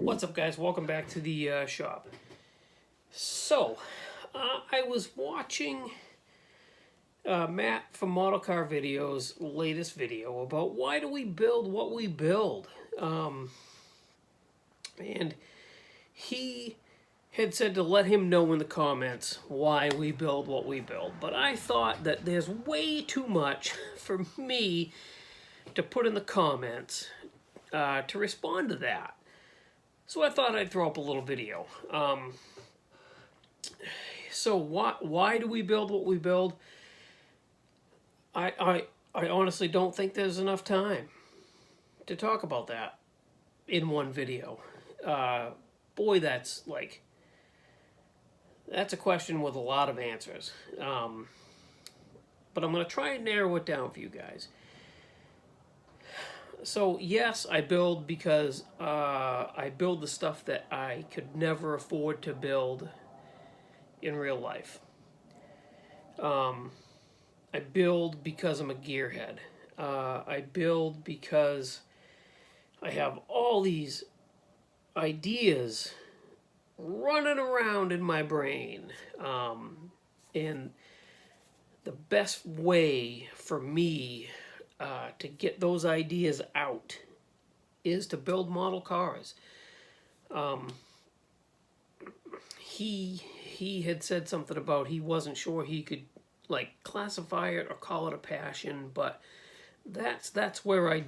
What's up, guys? Welcome back to the shop. So, I was watching Matt from Model Car Video's latest video about why do we build what we build. And he had said to let him know in the comments why we build what we build. But I thought that there's way too much for me to put in the comments to respond to that. So I thought I'd throw up a little video. So why do we build what we build? I honestly don't think there's enough time to talk about that in one video. Boy, that's a question with a lot of answers. But I'm going to try and narrow it down for you guys. So yes, I build because I build the stuff that I could never afford to build in real life. I build because I'm a gearhead. I build because I have all these ideas running around in my brain. And the best way for me to get those ideas out is to build cars. He had said something about he wasn't sure he could classify it or call it a passion, but that's where I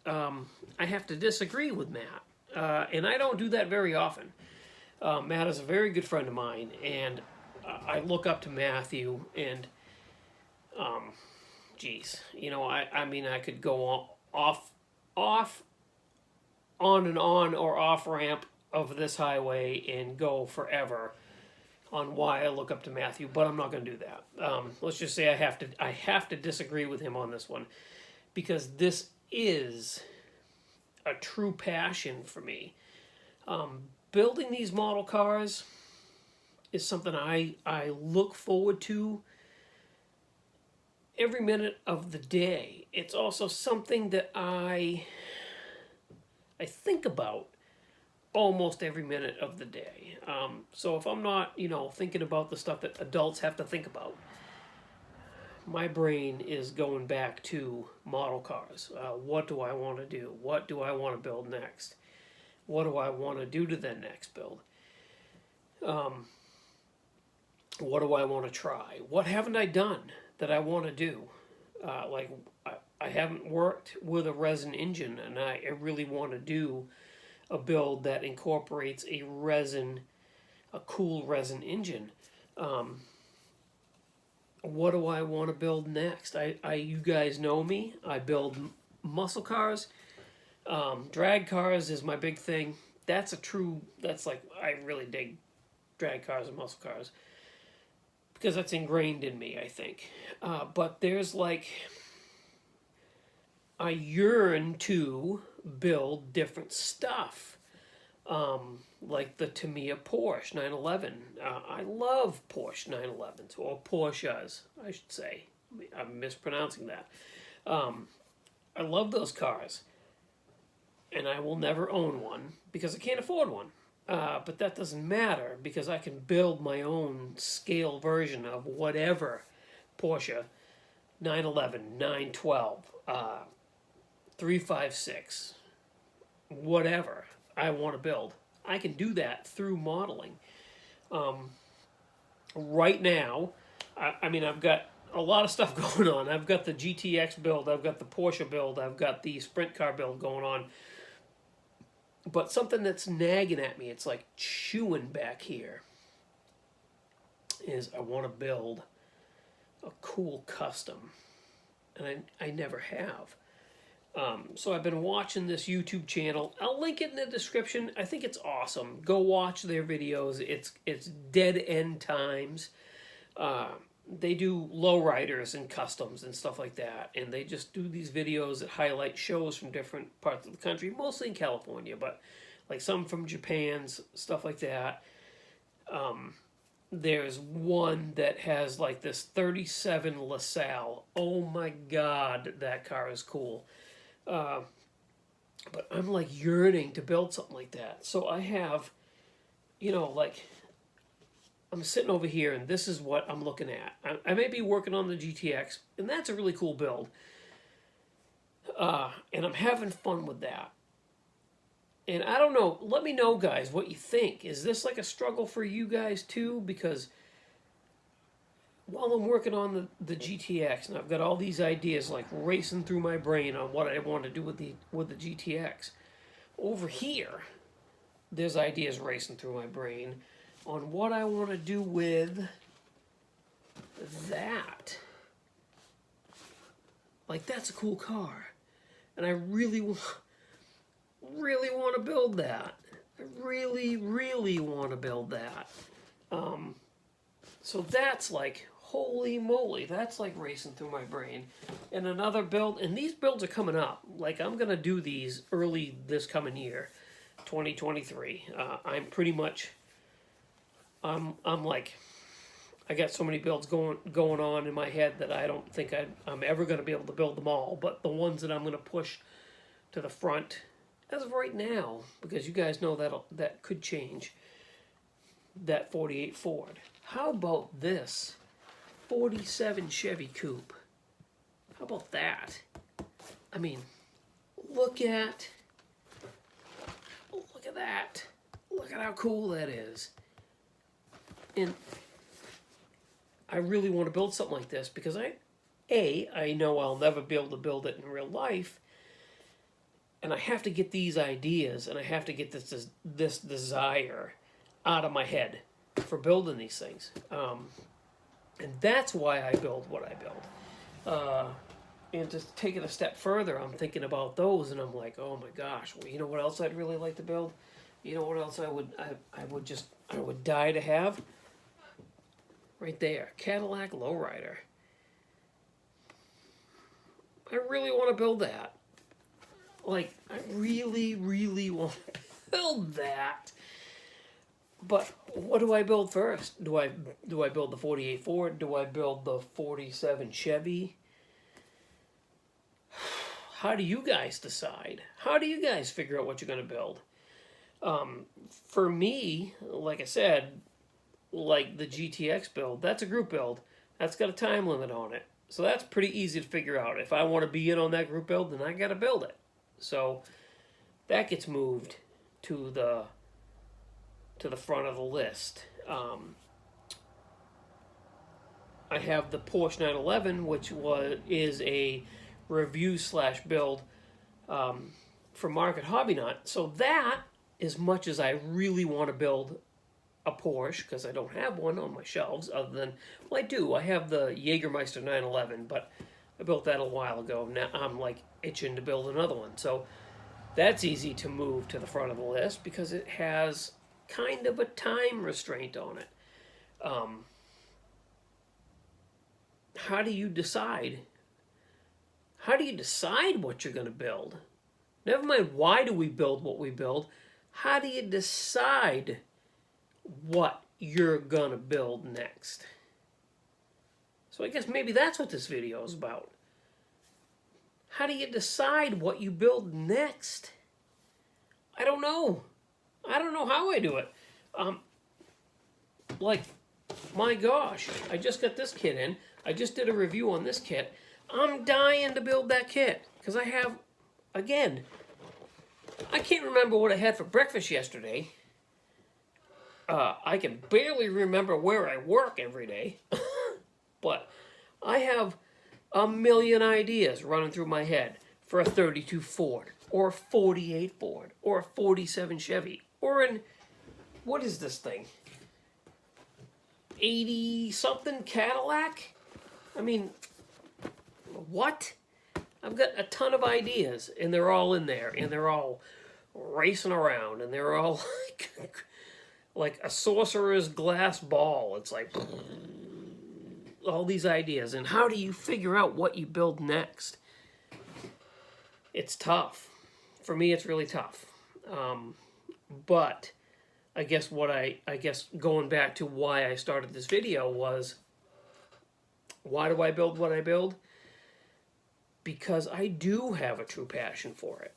have to disagree with Matt, and I don't do that very often. Matt is a very good friend of mine, and I look up to Matthew, and geez, I mean, I could go on and on or off ramp of this highway and go forever on why I look up to Matthew, but I'm not going to do that. Let's just say I have to disagree with him on this one, because this is a true passion for me. Building these model cars is something I look forward to every minute of the day. It's also something that I think about almost every minute of the day. So if I'm not, thinking about the stuff that adults have to think about, my brain is going back to model cars. What do I want to do? What do I want to build next? What do I want to do to the next build? What do I want to try? What haven't I done that I want to do? I haven't worked with a resin engine, and I really want to do a build that incorporates a cool resin engine. What do I want to build next? You guys know me. I build muscle cars. Drag cars is my big thing. I really dig drag cars and muscle cars, because that's ingrained in me, I think. But there's I yearn to build different stuff. Like the Tamiya Porsche 911. I love Porsche 911s, or Porsches, I should say. I'm mispronouncing that. I love those cars, and I will never own one because I can't afford one. But that doesn't matter, because I can build my own scale version of whatever Porsche 911, 912, 356, whatever I want to build. I can do that through modeling. Right now, I've got a lot of stuff going on. I've got the GTX build, I've got the Porsche build, I've got the sprint car build going on. But something that's nagging at me, it's like chewing back here, is I want to build a cool custom. And I never have. So I've been watching this YouTube channel. I'll link it in the description. I think it's awesome. Go watch their videos. It's Dead End Times. They do lowriders and customs and stuff like that. And they just do these videos that highlight shows from different parts of the country, mostly in California, but some from Japan, stuff like that. There's one that has this 37 LaSalle. Oh my God, that car is cool. But I'm like yearning to build something like that. So I have, you know, like I'm sitting over here and this is what I'm looking at. I may be working on the GTX, and that's a really cool build. And I'm having fun with that. And I don't know, let me know, guys, what you think. Is this like a struggle for you guys too? Because while I'm working on the GTX, and I've got all these ideas like racing through my brain on what I want to do with the GTX, over here, there's ideas racing through my brain on what I want to do with that. Like, that's a cool car. And I really want to build that. I really want to build that. So that's like, holy moly, that's like racing through my brain. And another build, and these builds are coming up. Like, I'm going to do these early this coming year, 2023. I'm pretty much, I'm like, I got so many builds going on in my head that I don't think I'm ever going to be able to build them all. But the ones that I'm going to push to the front, as of right now, because you guys know that could change, that 48 Ford. How about this 47 Chevy Coupe? How about that? I mean, look at that. Look at how cool that is. And I really want to build something like this because I know I'll never be able to build it in real life. And I have to get these ideas, and I have to get this desire out of my head for building these things. And that's why I build what I build. And to take it a step further, I'm thinking about those, and I'm like, oh my gosh, well, you know what else I'd really like to build? You know what else I would die to have? Right there, Cadillac Lowrider. I really want to build that. Like, I really want to build that. But what do I build first? Do I build the 48 Ford? Do I build the 47 Chevy? How do you guys decide? How do you guys figure out what you're going to build? For me, like I said, like the GTX build, that's a group build. That's got a time limit on it. So that's pretty easy to figure out. If I want to be in on that group build, then I got to build it. So that gets moved to the front of the list. I have the Porsche 911, which is a review / build for Market Hobby Nut. So that, as much as I really want to build a Porsche, because I don't have one on my shelves, other than, well, I do. I have the Jägermeister 911, but I built that a while ago. Now I'm like itching to build another one. So that's easy to move to the front of the list because it has kind of a time restraint on it. How do you decide? How do you decide what you're going to build? Never mind why do we build what we build. How do you decide what you're going to build next? So I guess maybe that's what this video is about. How do you decide what you build next? I don't know. I don't know how I do it. Like, my gosh, I just got this kit in. I just did a review on this kit. I'm dying to build that kit because I have, again, I can't remember what I had for breakfast yesterday. I can barely remember where I work every day. But I have a million ideas running through my head for a 32 Ford, or a 48 Ford, or a 47 Chevy, or an, what is this thing? 80-something Cadillac? I mean, what? I've got a ton of ideas, and they're all in there, and they're all racing around, and they're all like a sorcerer's glass ball. It's like all these ideas, and how do you figure out what you build next? It's tough. For me, it's really tough. But I guess going back to why I started this video was, why do I build what I build? Because I do have a true passion for it.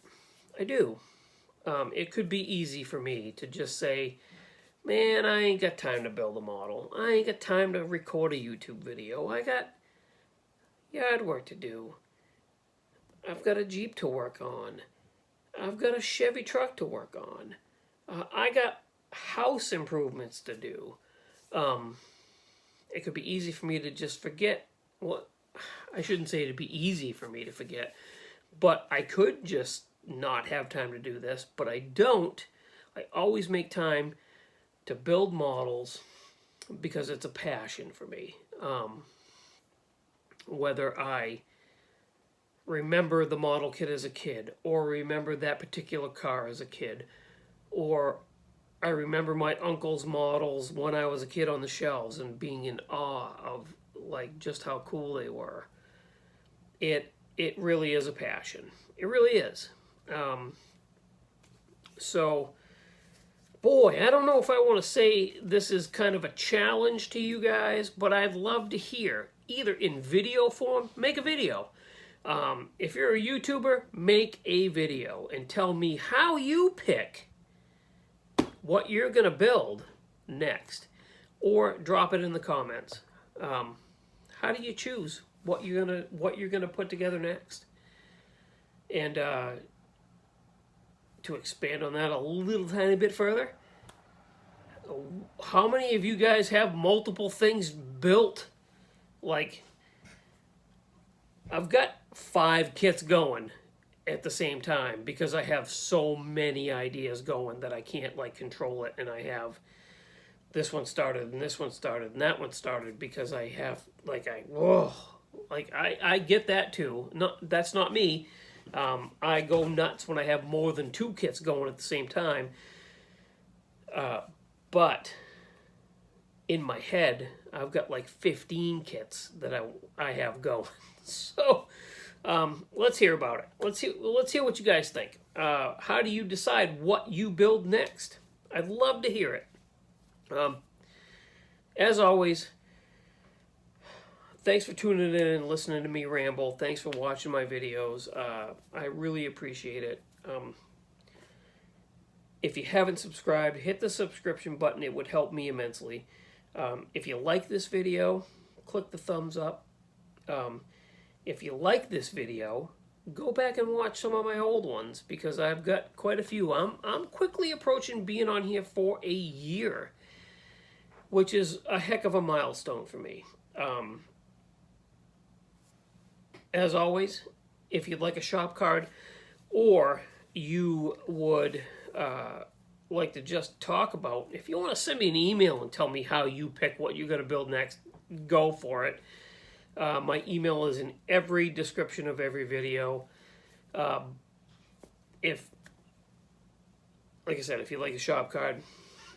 I do. It could be easy for me to just say, man, I ain't got time to build a model. I ain't got time to record a YouTube video. I got yard work to do. I've got a Jeep to work on. I've got a Chevy truck to work on. I got house improvements to do. It could be easy for me to just forget. Well, I shouldn't say it'd be easy for me to forget, but I could just not have time to do this, but I don't. I always make time to build models because it's a passion for me. Whether I remember the model kit as a kid, or remember that particular car as a kid, or I remember my uncle's models when I was a kid on the shelves and being in awe of like just how cool they were. It really is a passion. It really is. So, boy, I don't know if I want to say this is kind of a challenge to you guys, but I'd love to hear, either in video form, make a video. If you're a YouTuber, make a video and tell me how you pick what you're going to build next, or drop it in the comments. How do you choose what you're gonna put together next? And to expand on that a little tiny bit further, how many of you guys have multiple things built? Like, I've got 5 kits going at the same time because I have so many ideas going that I can't like control it, and I have this one started and this one started and that one started because I have like I get that too. That's not me. I go nuts when I have more than 2 kits going at the same time. But in my head, I've got like 15 kits that I have going. So let's hear about it. Let's hear what you guys think. How do you decide what you build next? I'd love to hear it. As always, thanks for tuning in and listening to me ramble. Thanks for watching my videos. I really appreciate it. If you haven't subscribed, hit the subscription button. It would help me immensely. If you like this video, click the thumbs up. If you like this video, go back and watch some of my old ones because I've got quite a few. I'm quickly approaching being on here for a year, which is a heck of a milestone for me. As always, if you'd like a shop card, or you would like to just talk about, if you want to send me an email and tell me how you pick what you're going to build next, go for it. My email is in every description of every video. If, like I said, if you'd like a shop card,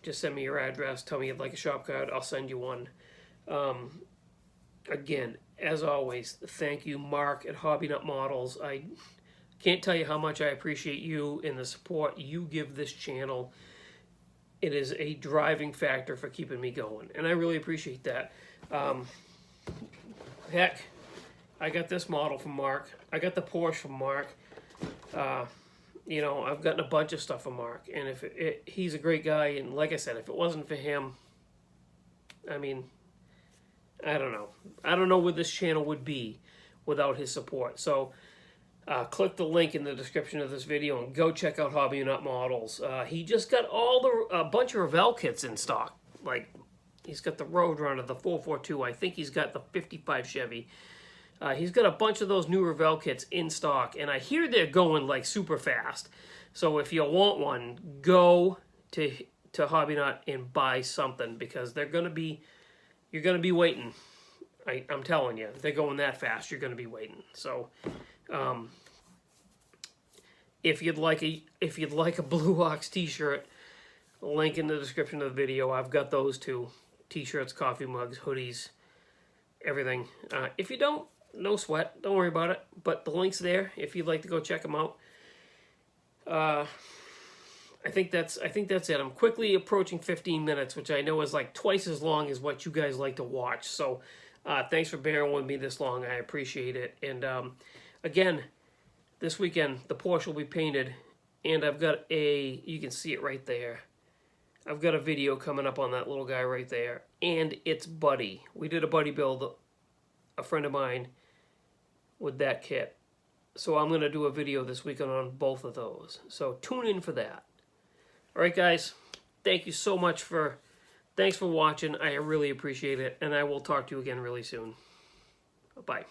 just send me your address. Tell me you'd like a shop card. I'll send you one. Again, as always, thank you, Mark at Hobby Nut Models. I can't tell you how much I appreciate you and the support you give this channel. It is a driving factor for keeping me going, and I really appreciate that. Heck, I got this model from Mark. I got the Porsche from Mark. You know, I've gotten a bunch of stuff from Mark, and he's a great guy, and like I said, if it wasn't for him, I mean, I don't know. I don't know where this channel would be without his support. So, click the link in the description of this video and go check out Hobby Nut Models. He just got a bunch of Revell kits in stock. Like, he's got the Roadrunner, the 442. I think he's got the 55 Chevy. He's got a bunch of those new Revell kits in stock, and I hear they're going like super fast. So if you want one, go to Hobby Nut and buy something because you're gonna be waiting. I'm telling you, they're going that fast. You're gonna be waiting. So, if you'd like a Blue Ox T-shirt, link in the description of the video. I've got those too: T-shirts, coffee mugs, hoodies, everything. If you don't, no sweat. Don't worry about it. But the link's there if you'd like to go check them out. I think that's it. I'm quickly approaching 15 minutes, which I know is like twice as long as what you guys like to watch. So, thanks for bearing with me this long. I appreciate it. And again, this weekend the Porsche will be painted and I've got a, you can see it right there. I've got a video coming up on that little guy right there, and it's Buddy. We did a Buddy build, a friend of mine, with that kit. So I'm going to do a video this weekend on both of those. So tune in for that. All right, guys. Thank you so much thanks for watching. I really appreciate it, and I will talk to you again really soon. Bye.